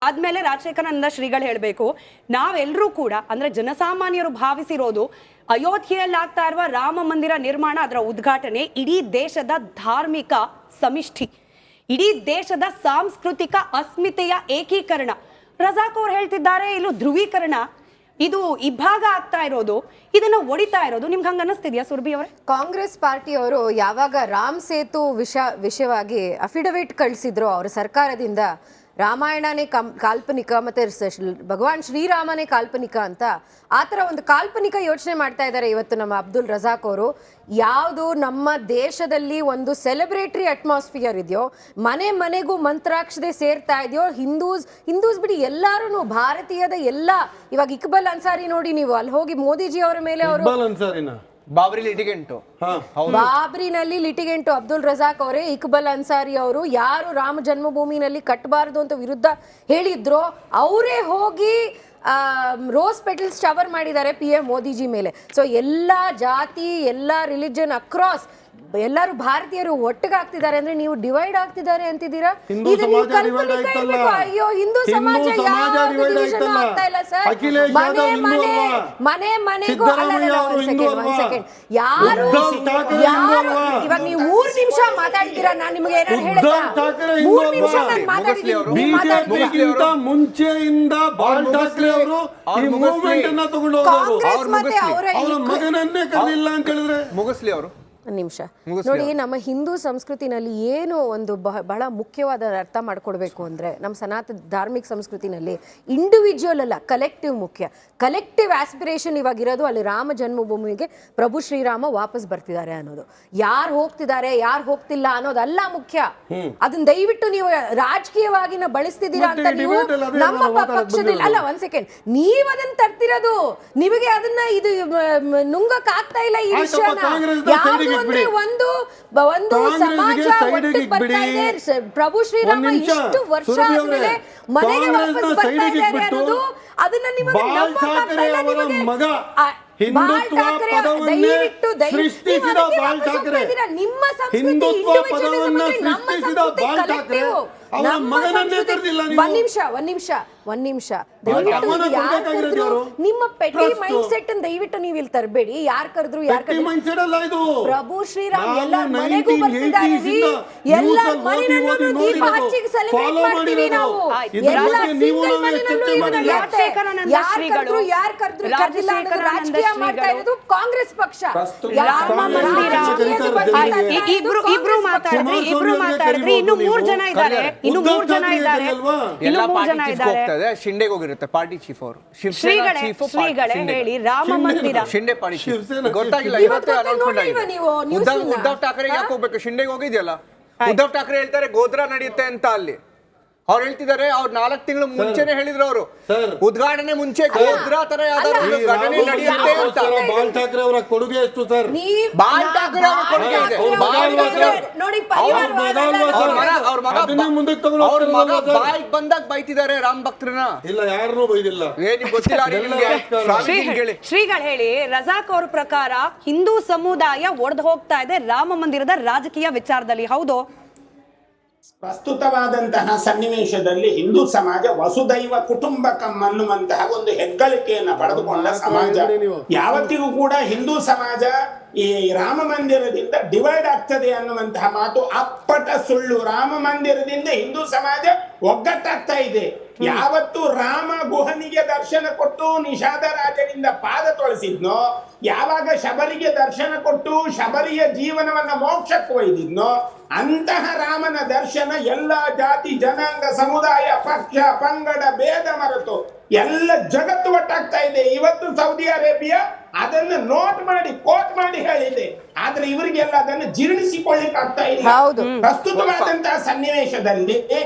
ಅದಾದ್ಮೇಲೆ ರಾಜಶೇಖರಾನಂದ ಶ್ರೀಗಳು ಹೇಳಬೇಕು, ನಾವೆಲ್ಲರೂ ಕೂಡ ಅಂದ್ರೆ ಜನಸಾಮಾನ್ಯರು ಭಾವಿಸಿರೋದು ಅಯೋಧ್ಯೆಯಲ್ಲಿ ಆಗ್ತಾ ಇರುವ ರಾಮ ಮಂದಿರ ನಿರ್ಮಾಣ, ಅದರ ಉದ್ಘಾಟನೆ ಇಡೀ ದೇಶದ ಧಾರ್ಮಿಕ ಸಮಿಷ್ಟಿ, ಇಡೀ ದೇಶದ ಸಾಂಸ್ಕೃತಿಕ ಅಸ್ಮಿತೆಯ ಏಕೀಕರಣ. ರಜಾಕ್ ಅವ್ರು ಹೇಳ್ತಿದ್ದಾರೆ ಇಲ್ಲೂ ಧ್ರುವೀಕರಣ, ಇದು ಇಬ್ಬಾಗ ಆಗ್ತಾ ಇರೋದು, ಇದನ್ನ ಒಡಿತಾ ಇರೋದು. ನಿಮ್ಗೆ ಹಂಗ ಅನಿಸ್ತಿದ್ಯಾ ಸುರ್ಭಿ ಅವರೇ? ಕಾಂಗ್ರೆಸ್ ಪಾರ್ಟಿಯವರು ಯಾವಾಗ ರಾಮ್ ಸೇತು ವಿಷಯವಾಗಿ ಅಫಿಡವಿಟ್ ಕಳಿಸಿದ್ರು ಅವರ ಸರ್ಕಾರದಿಂದ, ರಾಮಾಯಣನೇ ಕಾಲ್ಪನಿಕ ಮತ್ತೆ ಭಗವಾನ್ ಶ್ರೀರಾಮನೇ ಕಾಲ್ಪನಿಕ ಅಂತ ಆ ಥರ ಒಂದು ಕಾಲ್ಪನಿಕ ಯೋಚನೆ ಮಾಡ್ತಾ ಇದ್ದಾರೆ ಇವತ್ತು ನಮ್ಮ ಅಬ್ದುಲ್ ರಜಾಕ್ ಅವರು. ಯಾವುದು ನಮ್ಮ ದೇಶದಲ್ಲಿ ಒಂದು ಸೆಲೆಬ್ರೇಟರಿ ಅಟ್ಮಾಸ್ಫಿಯರ್ ಇದೆಯೋ, ಮನೆ ಮನೆಗೂ ಮಂತ್ರಾಕ್ಷತೆ ಸೇರ್ತಾ ಇದೆಯೋ, ಹಿಂದೂಸ್ ಬಿಡಿ ಎಲ್ಲಾರು ಭಾರತೀಯದ ಎಲ್ಲ, ಇವಾಗ ಇಕ್ಬಲ್ ಅನ್ಸಾರಿ ನೋಡಿ ನೀವು, ಅಲ್ಲಿ ಹೋಗಿ ಮೋದಿಜಿ ಅವರ ಮೇಲೆ ಅವರು ಬಾಬ್ರಿನಲ್ಲಿ ಲಿಟಿಗೆಂಟು ಅಬ್ದುಲ್ ರಜಾಕ್ ಅವರೇ, ಇಕ್ಬಲ್ ಅನ್ಸಾರಿ ಅವರು ಯಾರು ರಾಮ ಜನ್ಮಭೂಮಿನಲ್ಲಿ ಕಟ್ಟಬಾರದು ಅಂತ ವಿರುದ್ಧ ಹೇಳಿದ್ರು ಅವರೇ ಹೋಗಿ ರೋಸ್ ಪೆಟಲ್ಸ್ ಶವರ್ ಮಾಡಿದ್ದಾರೆ PM ಮೋದಿಜಿ ಮೇಲೆ. ಸೊ ಎಲ್ಲ ಜಾತಿ ಎಲ್ಲ ರಿಲಿಜನ್ ಅಕ್ರಾಸ್ ಎಲ್ಲರೂ ಭಾರತೀಯರು ಒಟ್ಟಿಗಾಗ್ತಿದ್ದಾರೆ ಅಂದ್ರೆ ನೀವು ಡಿವೈಡ್ ಆಗ್ತಿದ್ದಾರೆ ಅಂತಿದ್ದೀರಾ. ಅಯ್ಯೋ ಹಿಂದೂ ಸಮಾಜ ಆಗ್ತಾ ಇಲ್ಲ ಸರ್. ಮನೆ ಮನೆಗೂ ಯಾರು ಇವಾಗ ನೀವು 3 ನಿಮಿಷ ಮಾತಾಡ್ತೀರಾ, ನಾನು ನಿಮ್ಗೆ ಏನಾದ್ರು ಹೇಳಿದ 3 ನಿಮಿಷ ನಾನು ಮಾತಾಡಿದ್ದೀನಿ. ಮುಂಚೆಯಿಂದ ಬಾಲ್ ಠಾಕ್ರೆ ಅವರು ಈ ಮೂವ್ಮೆಂಟ್ ಅನ್ನ ತಗೊಂಡು ಹೋದವರು, ಮಗನನ್ನೇ ಕಲಿಲ್ಲ ಅಂತ ಹೇಳಿದ್ರೆ ಮುಗಿಸ್ಲಿ ಅವರು ನಿಮಿಷ ನೋಡಿ. ನಮ್ಮ ಹಿಂದೂ ಸಂಸ್ಕೃತಿನಲ್ಲಿ ಏನು ಒಂದು ಬಹಳ ಮುಖ್ಯವಾದ ಅರ್ಥ ಮಾಡ್ಕೊಡ್ಬೇಕು ಅಂದ್ರೆ, ನಮ್ಮ ಸನಾತನ ಧಾರ್ಮಿಕ ಸಂಸ್ಕೃತಿನಲ್ಲಿ ಇಂಡಿವಿಜುವಲ್ ಅಲ್ಲ ಕಲೆಕ್ಟಿವ್ ಮುಖ್ಯ. ಕಲೆಕ್ಟಿವ್ ಆಸ್ಪಿರೇಷನ್ ಇವಾಗ ಇರೋದು ಅಲ್ಲಿ ರಾಮ ಜನ್ಮಭೂಮಿಗೆ ಪ್ರಭು ಶ್ರೀರಾಮ ವಾಪಸ್ ಬರ್ತಿದ್ದಾರೆ ಅನ್ನೋದು. ಯಾರು ಹೋಗ್ತಿದ್ದಾರೆ ಯಾರು ಹೋಗ್ತಿಲ್ಲ ಅನ್ನೋದಲ್ಲ ಮುಖ್ಯ. ಅದನ್ನ ದಯವಿಟ್ಟು ನೀವು ರಾಜಕೀಯವಾಗಿ ಬಳಸ್ತಿದ್ದೀರಾ ಅಂತ ನೀವು ನಮ್ಮ ಪಕ್ಷದಲ್ಲಿ ಅಲ್ಲ. ಒಂದ್ ಸೆಕೆಂಡ್, ನೀವ್ ಅದನ್ನ ತರ್ತಿರೋದು, ನಿಮಗೆ ಅದನ್ನ ಇದು ನುಂಗಕ್ ಆಗ್ತಾ ಇಲ್ಲ ಈ ವಿಷಯನ. ಒಂದು ಸಮಾಜ ಒಟ್ಟಿಗೆ ಬರ್ತಾ ಇದೆ, ಪ್ರಭು ಶ್ರೀರಾಮ ಇಷ್ಟು ವರ್ಷ ಆದ್ಮೇಲೆ ಮನೆಗೆ ವಾಪಸ್ ಬರ್ತಾ ಇದ್ದಾರೆ ಅನ್ನೋದು, ಅದನ್ನ ನಿಮಗೆ ನಂಬಕ್ಕಾಗ್ತಾ ಇಲ್ಲ. ಹಿಂದುತ್ವ ಪದವನ್ನೇ ಸೃಷ್ಟಿಸಿದ ಬಾಲ್ ಠಾಕ್ರೆ, ಹಿಂದುತ್ವ ಪದವನ್ನ ಸೃಷ್ಟಿಸಿದ ಬಾಲ್ ಠಾಕ್ರೆ ಅವರ ಮಗನನ್ನೇ ಕರೆದಿಲ್ಲ ನೀವು. ಒಂದ್ ನಿಮಿಷ ದಯವಿಟ್ಟು ನಿಮ್ಮ ಪೆಟ್ಟಿ ಮೈಂಡ್ ಸೆಟ್ ಅನ್ನು ದಯವಿಟ್ಟು ನೀವು ಇಲ್ಲಿ ತರಬೇಡಿ. ಯಾರು ಕರೆದ್ರು ಪ್ರಭು ಶ್ರೀರಾಮ್ ಎಲ್ಲ ಮನೆಗೂ ಬರ್ತಿದ್ದಾರೆ, ಎಲ್ಲ ಮನೆಯಲ್ಲೂ ದೀಪ ಹಚ್ಚಿ ಸೆಲೆಬ್ರೇಟ್ ಮಾಡ್ತೀವಿ ನಾವು. ಎಲ್ಲ ಸಿಂಗಲ್ ಮನೆಯಲ್ಲೂ ಯಾರು ಕರೆದ್ರು ಕರೆದಿಲ್ಲ ಅನ್ನೋದು ರಾಜಕೀಯ ಮಾಡ್ತಾ ಇರೋದು ಕಾಂಗ್ರೆಸ್ ಪಕ್ಷ. ಇಬ್ರು ಮಾತಾಡಿದ್ರಿ, ಇನ್ನು 3 ಜನ ಇದ್ದಾರೆ, ಇನ್ನು 3 ಜನ ಇದ್ದಾರೆ. ಶಿಂಡೆಗೆ ಹೋಗಿರುತ್ತೆ ಪಾರ್ಟಿ ಚೀಫ್ ಅವರು, ಶ್ರೀಗಳೇ ಹೇಳಿ ರಾಮ ಮಂದಿರ ಶಿಂಡೆ ಪಾರ್ಟಿ ಚೀಫ್ ಗೊತ್ತಾಗಿಲ್ಲ. ಇವತ್ತೇ ಅನೌನ್ಸ್ಮೆಂಟ್ ಆಗಿದೆ. ಉದ್ಧವ್ ಠಾಕ್ರೆ ಯಾಕೆ ಹೋಗ್ಬೇಕು? ಶಿಂಡೆಗೆ ಹೋಗಿದ್ಯಲ್ಲ. ಉದ್ಧವ್ ಠಾಕ್ರೆ ಹೇಳ್ತಾರೆ ಗೋಧ್ರಾ ನಡೆಯುತ್ತೆ ಅಂತ, ಅಲ್ಲಿ ಅವ್ರು ಹೇಳ್ತಿದ್ದಾರೆ. ಅವ್ರು 4 ತಿಂಗಳು ಮುಂಚೆನೆ ಹೇಳಿದ್ರು, ಅವರು ಉದ್ಘಾಟನೆ ಮುಂಚೆ ಗೋಧ್ರಾ ತರ ಯಾವ್ದಾದ್ರು ಘಟನೆ ನಡೆಯುತ್ತೆ ಅಂತ. ಬಾಲ್ ಠಾಕ್ರೆ ಅವರ ಕೊಡುಗೆ ಎಷ್ಟು ಸರ್? ಬಾಲ್ ಠಾಕ್ರೆ ಅವರ ಕೊಡುಗೆ ಇದೆ. ಅವ್ರ ಮಗ ಬಾಯಿಗೆ ಬಂದಾಗ ಬೈತಿದ್ದಾರೆ ರಾಮ್ ಭಕ್ತರನ್ನ. ಇಲ್ಲ, ಯಾರನ್ನೂ ಬೈದಿಲ್ಲ. ಏನಿಗೆ ಗೊತ್ತಿಲ್ಲ ಶ್ರೀಗಳು ಹೇಳಿ. ರಜಾಕ್ ಅವ್ರ ಪ್ರಕಾರ ಹಿಂದೂ ಸಮುದಾಯ ಒಡೆದು ಹೋಗ್ತಾ ಇದೆ ರಾಮ ಮಂದಿರದ ರಾಜಕೀಯ ವಿಚಾರದಲ್ಲಿ, ಹೌದು? ಪ್ರಸ್ತುತವಾದಂತಹ ಸನ್ನಿವೇಶದಲ್ಲಿ ಹಿಂದೂ ಸಮಾಜ ವಸುದೈವ ಕುಟುಂಬಕಂ ಅನ್ನುವಂತಹ ಒಂದು ಹೆಗ್ಗಳಿಕೆಯನ್ನು ಪಡೆದುಕೊಂಡ ಸಮಾಜ. ಯಾವತ್ತಿಗೂ ಕೂಡ ಹಿಂದೂ ಸಮಾಜ ಈ ರಾಮ ಮಂದಿರದಿಂದ ಡಿವೈಡ್ ಆಗ್ತದೆ ಅನ್ನುವಂತಹ ಮಾತು ಅಪ್ಪಟ ಸುಳ್ಳು. ರಾಮ ಮಂದಿರದಿಂದ ಹಿಂದೂ ಸಮಾಜ ಒಗ್ಗಟ್ಟಾಗ್ತಾ ಇದೆ. ಯಾವತ್ತು ರಾಮ ಗುಹನಿಗೆ ದರ್ಶನ ಕೊಟ್ಟು ನಿಷಾದ ರಾಜನಿಂದ ಪಾದ ತೊಳಸಿದ್ನೋ, ಯಾವಾಗ ಶಬರಿಗೆ ದರ್ಶನ ಕೊಟ್ಟು ಶಬರಿಯ ಜೀವನವನ್ನ ಮೋಕ್ಷಕ್ಕೆ ಒಯ್ದಿದ್ನೋ, ಅಂತಹ ರಾಮನ ದರ್ಶನ ಎಲ್ಲ ಜಾತಿ ಜನಾಂಗ ಸಮುದಾಯ ಪಕ್ಷ ಪಂಗಡ ಭೇದ ಮರೆತು ಎಲ್ಲ ಜಗತ್ತು ಒಟ್ಟಾಗ್ತಾ ಇದೆ. ಇವತ್ತು ಸೌದಿ ಅರೇಬಿಯಾ ಅದನ್ನು ನೋಟ್ ಮಾಡಿ ಕೋಟ್ ಮಾಡಿ ಹೇಳಿದೆ, ಆದ್ರೆ ಇವರಿಗೆಲ್ಲ ಅದನ್ನು ಜೀರ್ಣಿಸಿಕೊಳ್ಳಿಕ್ಕೆ ಆಗ್ತಾ ಇಲ್ಲ. ಪ್ರಸ್ತುತವಾದಂತಹ ಸನ್ನಿವೇಶದಲ್ಲಿ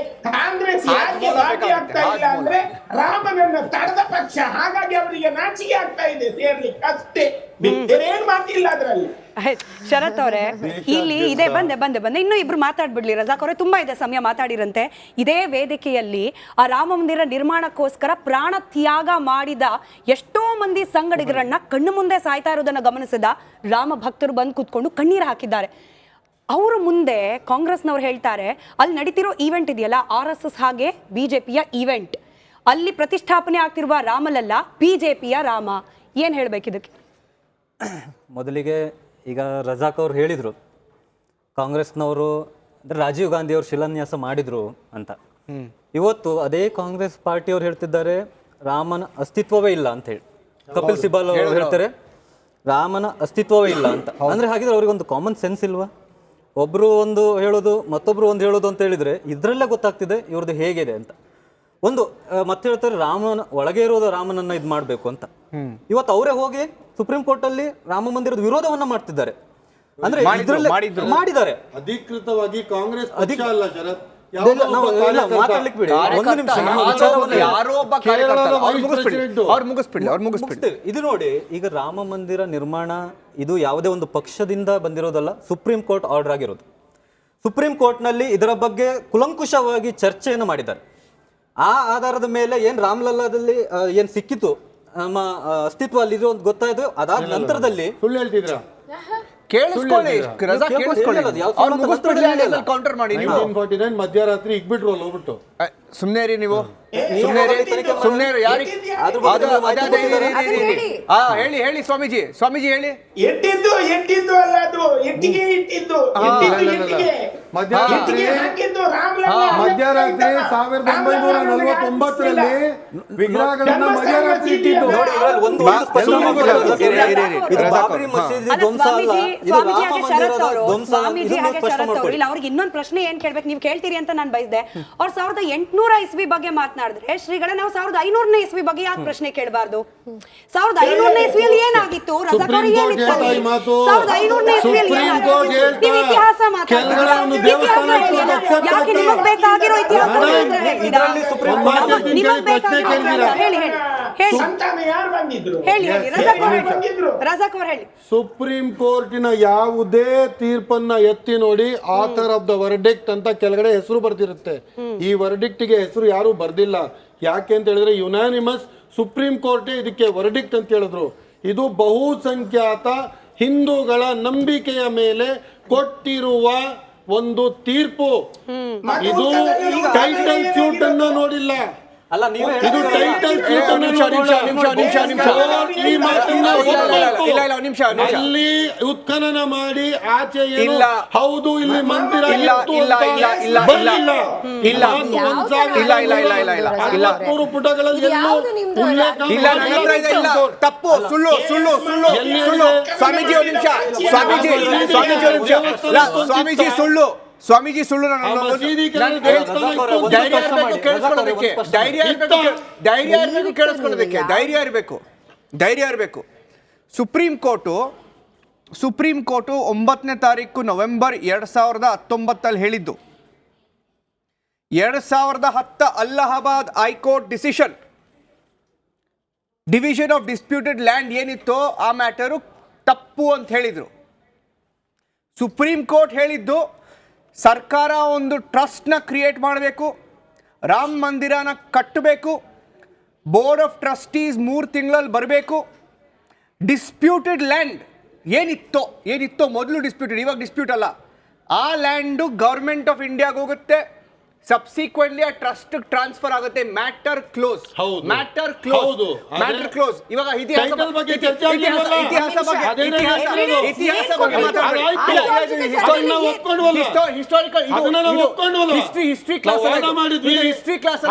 ಕಾಂಗ್ರೆಸ್ ಯಾಕೆ ಭಾಗಿಯಾಗ್ತಾ ಇಲ್ಲ ಅಂದ್ರೆ ರಾಮನನ್ನು ತಡೆದ ಪಕ್ಷ, ಹಾಗಾಗಿ ಅವರಿಗೆ ನಾಚಿಕೆ ಆಗ್ತಾ ಇದೆ ಸೇರ್ಲಿಕ್ಕೆ ಅಷ್ಟೇ, ಬೇರೇನು ಮಾತಿಲ್ಲ ಅದರಲ್ಲಿ. ಶರತ್ ಅವರೇ, ಇಲ್ಲಿ ಇದೇ ಬಂದೆ ಇನ್ನು ಇಬ್ರು ಮಾತಾಡ್ಬಿಡ್ಲಿ. ರಜಾಕ್ ಅವರೇ, ತುಂಬಾ ಇದೆ ಸಮಯ ಮಾತಾಡಿರಂತೆ. ಇದೇ ವೇದಿಕೆಯಲ್ಲಿ ಆ ರಾಮ ಮಂದಿರ ನಿರ್ಮಾಣಕ್ಕೋಸ್ಕರ ಪ್ರಾಣ ತ್ಯಾಗ ಮಾಡಿದ ಎಷ್ಟೋ ಮಂದಿ ಸಂಗಡಿಗರನ್ನ ಕಣ್ಣು ಮುಂದೆ ಸಾಯ್ತಾ ಇರೋದನ್ನ ಗಮನಿಸಿದ ರಾಮ ಭಕ್ತರು ಬಂದು ಕೂತ್ಕೊಂಡು ಕಣ್ಣೀರು ಹಾಕಿದ್ದಾರೆ. ಅವರು ಮುಂದೆ ಕಾಂಗ್ರೆಸ್ನವ್ರು ಹೇಳ್ತಾರೆ, ಅಲ್ಲಿ ನಡೀತಿರೋ ಈವೆಂಟ್ ಇದೆಯಲ್ಲ RSS ಹಾಗೆ BJPಯ ಈವೆಂಟ್, ಅಲ್ಲಿ ಪ್ರತಿಷ್ಠಾಪನೆ ಆಗ್ತಿರುವ ರಾಮಲಲ್ಲ ಬಿಜೆಪಿಯ ರಾಮ. ಏನ್ ಹೇಳ್ಬೇಕು ಇದಕ್ಕೆ? ಮೊದಲಿಗೆ ಈಗ ರಜಾಕ್ ಅವ್ರು ಹೇಳಿದರು ಕಾಂಗ್ರೆಸ್ನವರು ಅಂದರೆ ರಾಜೀವ್ ಗಾಂಧಿ ಅವರು ಶಿಲಾನ್ಯಾಸ ಮಾಡಿದ್ರು ಅಂತ. ಇವತ್ತು ಅದೇ ಕಾಂಗ್ರೆಸ್ ಪಾರ್ಟಿಯವ್ರು ಹೇಳ್ತಿದ್ದಾರೆ ರಾಮನ ಅಸ್ತಿತ್ವವೇ ಇಲ್ಲ ಅಂತ ಹೇಳಿ. ಕಪಿಲ್ ಸಿಬಲ್ ಅವರು ಹೇಳ್ತಾರೆ ರಾಮನ ಅಸ್ತಿತ್ವವೇ ಇಲ್ಲ ಅಂತ. ಅಂದ್ರೆ ಹಾಗಿದ್ರೆ ಅವ್ರಿಗೆ ಒಂದು ಕಾಮನ್ ಸೆನ್ಸ್ ಇಲ್ವಾ? ಒಬ್ರು ಒಂದು ಹೇಳೋದು ಮತ್ತೊಬ್ರು ಒಂದು ಹೇಳೋದು ಅಂತ ಹೇಳಿದ್ರೆ ಇದ್ರಲ್ಲೇ ಗೊತ್ತಾಗ್ತಿದೆ ಇವ್ರದ್ದು ಹೇಗಿದೆ ಅಂತ. ಒಂದು ಮತ್ತೆ ಹೇಳ್ತಾರೆ ರಾಮನ ಒಳಗೆ ಇರೋದು ರಾಮನನ್ನ ಇದು ಮಾಡಬೇಕು ಅಂತ. ಇವತ್ತು ಅವರೇ ಹೋಗಿ ಸುಪ್ರೀಂ ಕೋರ್ಟ್ ಅಲ್ಲಿ ರಾಮ ಮಂದಿರದ ವಿರೋಧವನ್ನ ಮಾಡ್ತಿದ್ದಾರೆ. ಅಂದ್ರೆ ಮಾಡಿದ್ದಾರೆ ಅಧಿಕೃತವಾಗಿ ಕಾಂಗ್ರೆಸ್ ಪಕ್ಷ ಅಲ್ಲ ಶರತ್. ಮಾತಾಡ್ಲಿಕ್ಕೆ ಬಿಡಿ ಒಂದು ನಿಮಿಷ. ಇದು ನೋಡಿ, ಈಗ ರಾಮ ಮಂದಿರ ನಿರ್ಮಾಣ ಇದು ಯಾವುದೇ ಒಂದು ಪಕ್ಷದಿಂದ ಬಂದಿರೋದಲ್ಲ, ಸುಪ್ರೀಂ ಕೋರ್ಟ್ ಆರ್ಡರ್ ಆಗಿರೋದು. ಸುಪ್ರೀಂ ಕೋರ್ಟ್ನಲ್ಲಿ ಇದರ ಬಗ್ಗೆ ಕುಲಂಕುಷವಾಗಿ ಚರ್ಚೆಯನ್ನು ಮಾಡಿದ್ದಾರೆ. ಆ ಆಧಾರದ ಮೇಲೆ ಏನ್ ರಾಮಲಲ್ಲಾದಲ್ಲಿ ಏನ್ ಸಿಕ್ಕಿತು ನಮ್ಮ ಅಸ್ತಿತ್ವ ಅಲ್ಲಿ ಇರೋ ಗೊತ್ತಾಯ್ತು. ಅದಾದ ನಂತರದಲ್ಲಿ ಸುಳ್ಳು ಹೇಳ್ತಿದ್ರ ಕೇಳಿಸ್ಕೊಳ್ಳಿ, ಕೌಂಟರ್ ಮಾಡಿ. 1949 ಮಧ್ಯರಾತ್ರಿ ಇಗ್ಬಿಟ್ರು ಅಲ್ಲಿ ಹೋಗ್ಬಿಟ್ಟು. ಸುಮ್ನೆ ರೀ ನೀವು, ಸುಮ್ನೆ ಹೇಳಿ ಸ್ವಾಮೀಜಿ ಹೇಳಿ. ಎಟ್ಟಿದ್ದು ಅಲ್ಲ ಅದು, ಎಟ್ಟಿಗೆ ಇಟ್ಟಿದ್ದು. ಮಧ್ಯರಾತ್ರಿ 1949ರಲ್ಲಿ ವಿಗ್ರಹಗಳನ್ನ ಮಧ್ಯರಾತ್ರಿ ಇಟ್ಟಿದ್ದು. ಅವ್ರಿಗೆ ಇನ್ನೊಂದು ಪ್ರಶ್ನೆ ಏನ್ ಕೇಳ್ಬೇಕು ನೀವು ಕೇಳ್ತೀರಿ ಅಂತ ನಾನು ಬಯಸಿದೆ. ಅವ್ರು 1800 ಇಸ್ವಿ ಬಗ್ಗೆ ಮಾತನಾಡಿದ್ರೆ ಶ್ರೀಗಳ ನಾವು 1500ನೇ ಇಸ್ವಿ ಬಗ್ಗೆ ಯಾಕೆ ಪ್ರಶ್ನೆ ಕೇಳಬಾರ್ದು? 1500ನೇ ಇಸ್ವಿಯಲ್ಲಿ ಏನಾಗಿತ್ತು? ರಜಾಕಾರಿ ಏನಿತ್ತು? 1500ನೇ ಇಸ್ವಿಯಲ್ಲಿ ಏನಾಗಿತ್ತು? ನೀವು ಇತಿಹಾಸ ಮಾತಾಡ್ತೀರಾ? ಯಾಕೆ ನಿಮಗೆ ಬೇಕಾಗಿರೋ ಇತಿಹಾಸ ಹೇಳಿ. ಸುಪ್ರೀಂ ಕೋರ್ಟಿನ ಯಾವುದೇ ತೀರ್ಪನ್ನ ಎತ್ತಿ ನೋಡಿ ಆಥರ್ ಆಫ್ ದ ವರ್ಡಿಕ್ಟ್ ಅಂತ ಕೆಳಗಡೆ ಹೆಸರು ಬರ್ತಿರುತ್ತೆ. ಈ ವರ್ಡಿಕ್ಟ್ಗೆ ಹೆಸರು ಯಾರು ಬರ್ದಿಲ್ಲ. ಯಾಕೆ ಅಂತ ಹೇಳಿದ್ರೆ ಯುನಾನಿಮಸ್ ಸುಪ್ರೀಂ ಕೋರ್ಟೇ ಇದಕ್ಕೆ ವರ್ಡಿಕ್ಟ್ ಅಂತ ಹೇಳಿದ್ರು. ಇದು ಬಹುಸಂಖ್ಯಾತ ಹಿಂದೂಗಳ ನಂಬಿಕೆಯ ಮೇಲೆ ಕೊಟ್ಟಿರುವ ಒಂದು ತೀರ್ಪು. ಇದು ಟೈಟಲ್ ಸ್ಯೂಟ್ ಅನ್ನ ನೋಡಿಲ್ಲ. ಅಲ್ಲ ನೀವೇ ಇದು ಟೈಟಲ್ ಸ್ಯೂಟ್ ಅನ್ನ ಅಲ್ಲಿ ಉತ್ಖನನ ಮಾಡಿ ಆಚೆ ಹೌದು ಇಲ್ಲಿ ಮಂದಿರ ಪುಟಗಳಲ್ಲಿ ತಪ್ಪು, ಸುಳ್ಳು. ಸ್ವಾಮೀಜಿ ಸುಳ್ಳು. ಧೈರ್ಯ ಇರಬೇಕು. ಸುಪ್ರೀಂ ಕೋರ್ಟು 9ನೇ ತಾರೀಕು ನವೆಂಬರ್ 2019 ಹೇಳಿದ್ದು. 2010 Allahabad high court decision, division of disputed land ಏನಿತ್ತೋ ಆ ಮ್ಯಾಟರು ತಪ್ಪು ಅಂತ ಹೇಳಿದ್ರು. ಸುಪ್ರೀಂ ಕೋರ್ಟ್ ಹೇಳಿದ್ದು ಸರ್ಕಾರ ಒಂದು ಟ್ರಸ್ಟ್ನ ಕ್ರಿಯೇಟ್ ಮಾಡಬೇಕು, ರಾಮ ಮಂದಿರನ ಕಟ್ಟಬೇಕು, ಬೋರ್ಡ್ ಆಫ್ ಟ್ರಸ್ಟೀಸ್ 3 ತಿಂಗಳಲ್ಲಿ ಬರಬೇಕು. ಡಿಸ್ಪ್ಯೂಟೆಡ್ ಲ್ಯಾಂಡ್ ಏನಿತ್ತೋ ಮೊದಲು ಡಿಸ್ಪ್ಯೂಟೆಡ್, ಇವಾಗ ಡಿಸ್ಪ್ಯೂಟ್ ಅಲ್ಲ, ಆ ಲ್ಯಾಂಡು ಗೌರ್ಮೆಂಟ್ ಆಫ್ ಇಂಡಿಯಾಗೆ ಹೋಗುತ್ತೆ. ಸಬ್ಸಿಕ್ವೆಂಟ್ಲಿ ಆ ಟ್ರಸ್ಟ್ ಟ್ರಾನ್ಸ್ಫರ್ ಆಗುತ್ತೆ. Matter close. ಇವಾಗ ಇತಿಹಾಸ ಬಗ್ಗೆ ಹಿಸ್ಟ್ರಿ ಕ್ಲಾಸ್